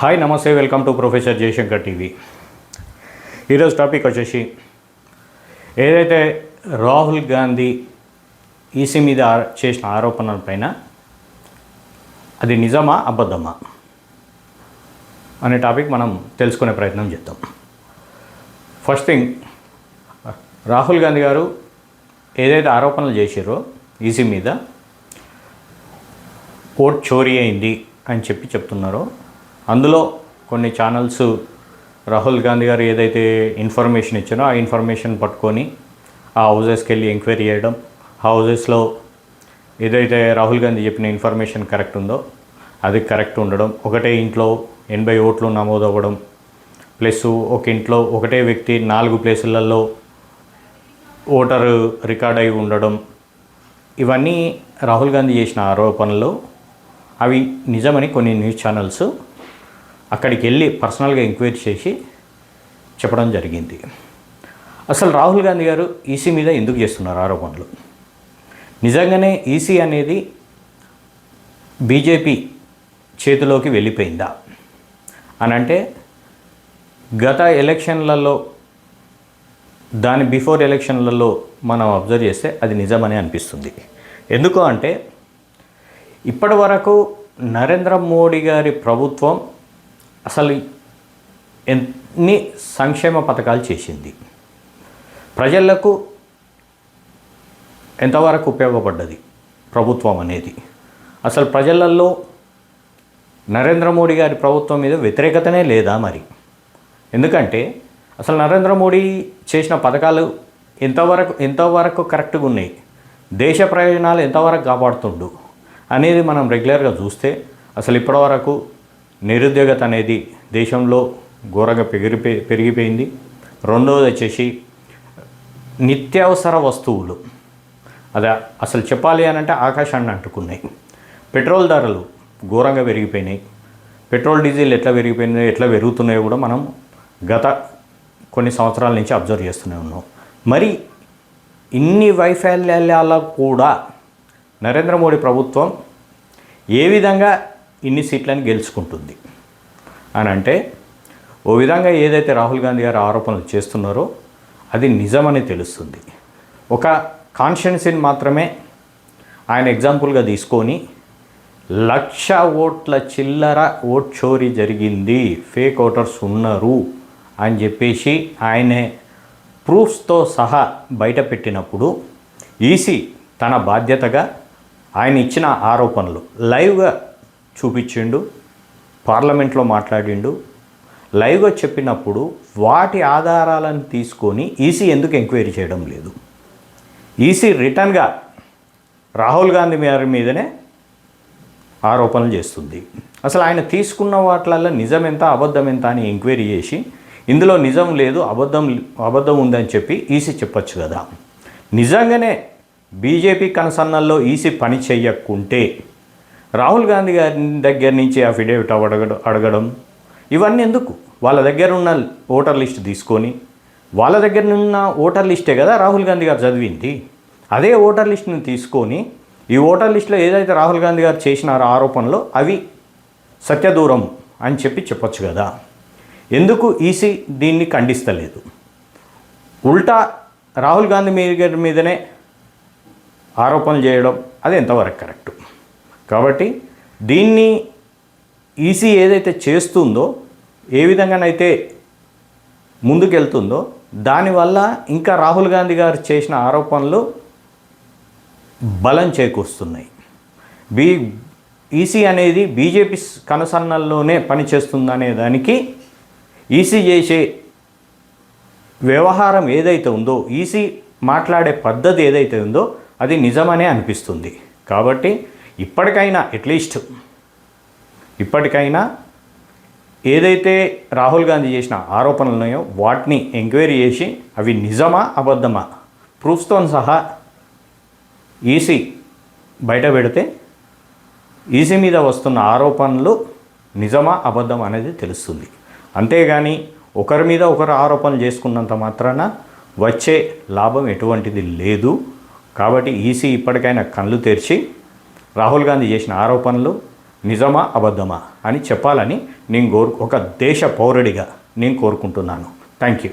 Hi నమస్తే, welcome to professor Jayashankar TV. ఈరోజు topic వచ్చేసి ఏదైతే రాహుల్ గాంధీ ఈసీ మీద చేసిన ఆరోపణల పైన అది నిజమా అబద్ధమా అనే టాపిక్ మనం తెలుసుకునే ప్రయత్నం చేద్దాం. ఫస్ట్ థింగ్, రాహుల్ గాంధీ గారు ఏదైతే ఆరోపణలు చేశారో ఈసీ మీద ఓట్ చోరీ అయింది అని చెప్తున్నారో, అందులో కొన్ని ఛానల్స్ రాహుల్ గాంధీ గారు ఏదైతే ఇన్ఫర్మేషన్ ఇచ్చారో ఆ ఇన్ఫర్మేషన్ పట్టుకొని ఆ హౌజెస్కి వెళ్ళి ఎంక్వైరీ చేయడం, ఆ హౌజెస్లో ఏదైతే రాహుల్ గాంధీ చెప్పిన ఇన్ఫర్మేషన్ కరెక్ట్ ఉందో అది కరెక్ట్ ఉండడం, ఒకటే ఇంట్లో 80 ఓట్లు నమోదవ్వడం, ప్లస్ ఒక ఇంట్లో ఒకటే వ్యక్తి 4 ప్లేసులలో ఓటర్ రికార్డ్ అయి ఉండడం, ఇవన్నీ రాహుల్ గాంధీ చేసిన ఆరోపణలు. అవి నిజమని కొన్ని న్యూస్ ఛానల్స్ అక్కడికి వెళ్ళి పర్సనల్గా ఎంక్వైరీ చేసి చెప్పడం జరిగింది. అసలు రాహుల్ గాంధీ గారు ఈసీ మీద ఎందుకు చేస్తున్నారు ఆరోపణలు? నిజంగానే ఈసీ అనేది బీజేపీ చేతిలోకి వెళ్ళిపోయిందా అని అంటే, గత ఎలక్షన్లలో దాని బిఫోర్ ఎలక్షన్లలో మనం అబ్జర్వ్ చేస్తే అది నిజమని అనిపిస్తుంది. ఎందుకు అంటే, ఇప్పటి వరకు నరేంద్ర మోడీ గారి ప్రభుత్వం అసలు ఎన్ని సంక్షేమ పథకాలు చేసింది, ప్రజలకు ఎంతవరకు ఉపయోగపడ్డది ప్రభుత్వం అనేది, అసలు ప్రజలలో నరేంద్ర మోడీ గారి ప్రభుత్వం మీద వ్యతిరేకతనే లేదా మరి? ఎందుకంటే అసలు నరేంద్ర మోడీ చేసిన పథకాలు ఎంతవరకు కరెక్ట్గా ఉన్నాయి, దేశ ప్రయోజనాలు ఎంతవరకు కాపాడుతుండు అనేది మనం రెగ్యులర్గా చూస్తే అసలు ఇప్పటివరకు నిరుద్యోగత అనేది దేశంలో ఘోరంగా పెరిగిపోయింది. రెండవది వచ్చేసి నిత్యావసర వస్తువులు, అదే అసలు చెప్పాలి అని అంటే ఆకాశాన్ని అంటుకున్నాయి. పెట్రోల్ ధరలు ఘోరంగా పెరిగిపోయినాయి. పెట్రోల్ డీజిల్ ఎట్లా పెరిగిపోయినాయో ఎట్లా పెరుగుతున్నాయో కూడా మనం గత కొన్ని సంవత్సరాల నుంచి అబ్జర్వ్ చేస్తూనే ఉన్నాం. మరి ఇన్ని వైఫల్యాల కూడా నరేంద్ర మోడీ ప్రభుత్వం ఏ విధంగా ఇన్ని సీట్లను గెలుచుకుంటుంది అని అంటే, ఓ విధంగా ఏదైతే రాహుల్ గాంధీ గారు ఆరోపణలు చేస్తున్నారో అది నిజమని తెలుస్తుంది. ఒక కాన్స్టిట్యున్సీని మాత్రమే ఆయన ఎగ్జాంపుల్గా తీసుకొని 1,00,000 ఓట్ల చిల్లర ఓట్ చోరీ జరిగింది, ఫేక్ ఓటర్స్ ఉన్నారు అని చెప్పేసి ఆయనే ప్రూఫ్స్తో సహా బయట పెట్టినప్పుడు ఈసీ తన బాధ్యతగా ఆయన ఇచ్చిన ఆరోపణలు లైవ్గా చూపించిండు, పార్లమెంట్లో మాట్లాడిండు. లైవ్గా చెప్పినప్పుడు వాటి ఆధారాలను తీసుకొని ఈసీ ఎందుకు ఎంక్వైరీ చేయడం లేదు? ఈసీ రిటర్న్గా రాహుల్ గాంధీ గారి మీదనే ఆరోపణలు చేస్తుంది. అసలు ఆయన తీసుకున్న వాటిలలో నిజం ఎంత అబద్ధం ఎంత అని ఎంక్వైరీ చేసి ఇందులో నిజం లేదు అబద్ధం ఉందని చెప్పి ఈసీ చెప్పొచ్చు కదా. నిజంగానే బీజేపీ కనసన్నల్లో ఈసీ పని చెయ్యకుంటే రాహుల్ గాంధీ గారి దగ్గర నుంచి అఫిడేవిట్ అడగడం ఇవన్నీ ఎందుకు? వాళ్ళ దగ్గర ఉన్న ఓటర్ లిస్ట్ తీసుకొని, వాళ్ళ దగ్గర ఉన్న ఓటర్ లిస్టే కదా రాహుల్ గాంధీ గారు చదివింది, అదే ఓటర్ లిస్ట్ని తీసుకొని ఈ ఓటర్ లిస్టులో ఏదైతే రాహుల్ గాంధీ గారు చేసిన ఆరోపణలు అవి సత్యదూరం అని చెప్పొచ్చు కదా. ఎందుకు ఈసీ దీన్ని ఖండిస్తలేదు? ఉల్టా రాహుల్ గాంధీ గారి మీదనే ఆరోపణలు చేయడం అది ఎంతవరకు కరెక్టు? కాబట్టి దీన్ని ఈసీ ఏదైతే చేస్తుందో, ఏ విధంగానైతే ముందుకెళ్తుందో, దానివల్ల ఇంకా రాహుల్ గాంధీ గారు చేసిన ఆరోపణలు బలం చేకూరుస్తున్నాయి. ఈసీ అనేది బీజేపీ కనసన్నల్లోనే పనిచేస్తుందనే దానికి ఈసీ చేసే వ్యవహారం ఏదైతే ఉందో, ఈసీ మాట్లాడే పద్ధతి ఏదైతే ఉందో అది నిజమనే అనిపిస్తుంది. కాబట్టి ఇప్పటికైనా అట్లీస్ట్ ఏదైతే రాహుల్ గాంధీ చేసిన ఆరోపణలు ఉన్నాయో వాటిని ఎంక్వైరీ చేసి అవి నిజమా అబద్ధమా ప్రూఫ్స్తో సహా ఈసీ బయట పెడితే ఈసీ మీద వస్తున్న ఆరోపణలు నిజమా అబద్ధం అనేది తెలుస్తుంది. అంతేగాని ఒకరి మీద ఒకరు ఆరోపణలు చేసుకున్నంత మాత్రాన వచ్చే లాభం ఎటువంటిది లేదు. కాబట్టి ఈసీ ఇప్పటికైనా కళ్ళు తెరిచి రాహుల్ గాంధీ చేసిన ఆరోపణలు నిజమా అబద్ధమా అని చెప్పాలని నేను ఒక దేశ పౌరుడిగా నేను కోరుకుంటున్నాను. Thank you.